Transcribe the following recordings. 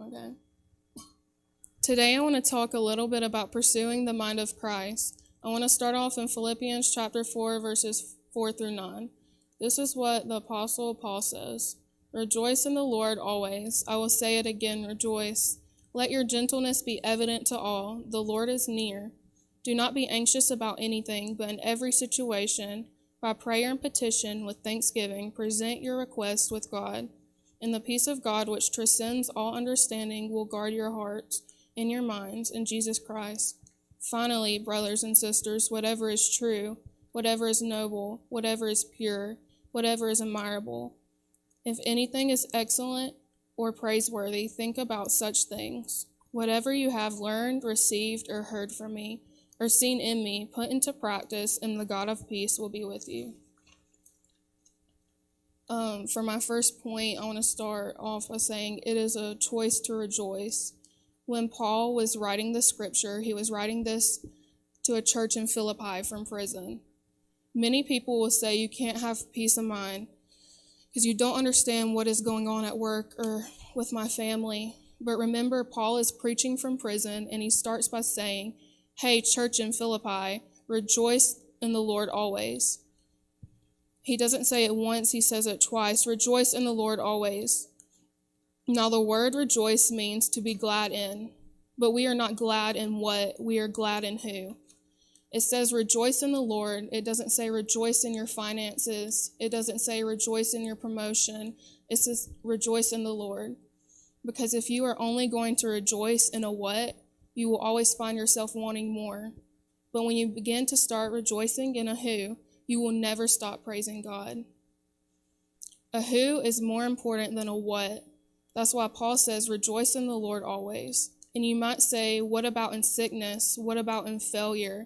Okay. Today I want to talk a little bit about pursuing the mind of Christ. I want to start off in Philippians chapter 4, verses 4 through 9. This is what the Apostle Paul says. Rejoice in the Lord always. I will say it again, rejoice. Let your gentleness be evident to all. The Lord is near. Do not be anxious about anything, but in every situation, by prayer and petition, with thanksgiving, present your requests with God. And the peace of God, which transcends all understanding, will guard your hearts and your minds in Jesus Christ. Finally, brothers and sisters, whatever is true, whatever is noble, whatever is pure, whatever is admirable, if anything is excellent or praiseworthy, think about such things. Whatever you have learned, received, or heard from me, or seen in me, put into practice, and the God of peace will be with you. For my first point, I want to start off by saying it is a choice to rejoice. When Paul was writing the scripture, he was writing this to a church in Philippi from prison. Many people will say you can't have peace of mind because you don't understand what is going on at work or with my family. But remember, Paul is preaching from prison, and he starts by saying, hey, church in Philippi, rejoice in the Lord always. He doesn't say it once, he says it twice. Rejoice in the Lord always. Now, the word rejoice means to be glad in, but we are not glad in what, we are glad in who. It says rejoice in the Lord. It doesn't say rejoice in your finances. It doesn't say rejoice in your promotion. It says rejoice in the Lord. Because if you are only going to rejoice in a what, you will always find yourself wanting more. But when you begin to start rejoicing in a who, you will never stop praising God. A who is more important than a what. That's why Paul says, rejoice in the Lord always. And you might say, what about in sickness? What about in failure?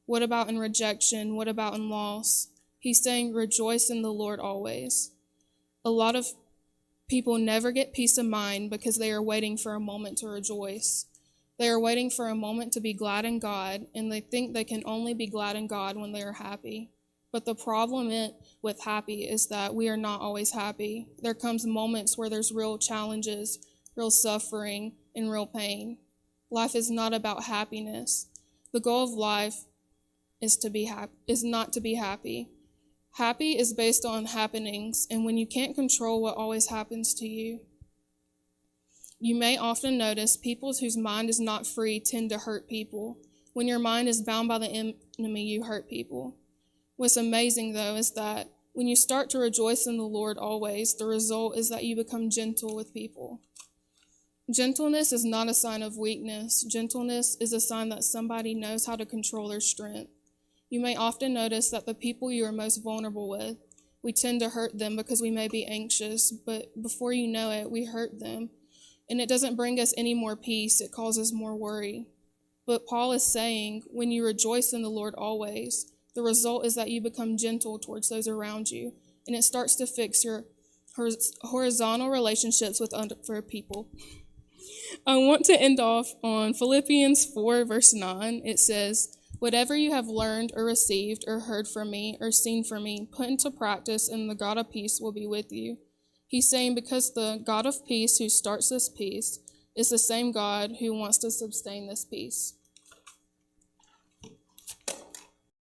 What about in rejection? What about in loss? He's saying, rejoice in the Lord always. A lot of people never get peace of mind because they are waiting for a moment to rejoice. They are waiting for a moment to be glad in God, and they think they can only be glad in God when they are happy. But the problem with happy is that we are not always happy. There comes moments where there's real challenges, real suffering, and real pain. Life is not about happiness. The goal of life is not to be happy. Happy is based on happenings, and when you can't control what always happens to you, you may often notice people whose mind is not free tend to hurt people. When your mind is bound by the enemy, you hurt people. What's amazing, though, is that when you start to rejoice in the Lord always, the result is that you become gentle with people. Gentleness is not a sign of weakness. Gentleness is a sign that somebody knows how to control their strength. You may often notice that the people you are most vulnerable with, we tend to hurt them because we may be anxious, but before you know it, we hurt them. And it doesn't bring us any more peace, it causes more worry. But Paul is saying, when you rejoice in the Lord always, the result is that you become gentle towards those around you, and it starts to fix your horizontal relationships with other people. I want to end off on Philippians 4, verse 9. It says, whatever you have learned or received or heard from me or seen from me, put into practice, and the God of peace will be with you. He's saying because the God of peace who starts this peace is the same God who wants to sustain this peace.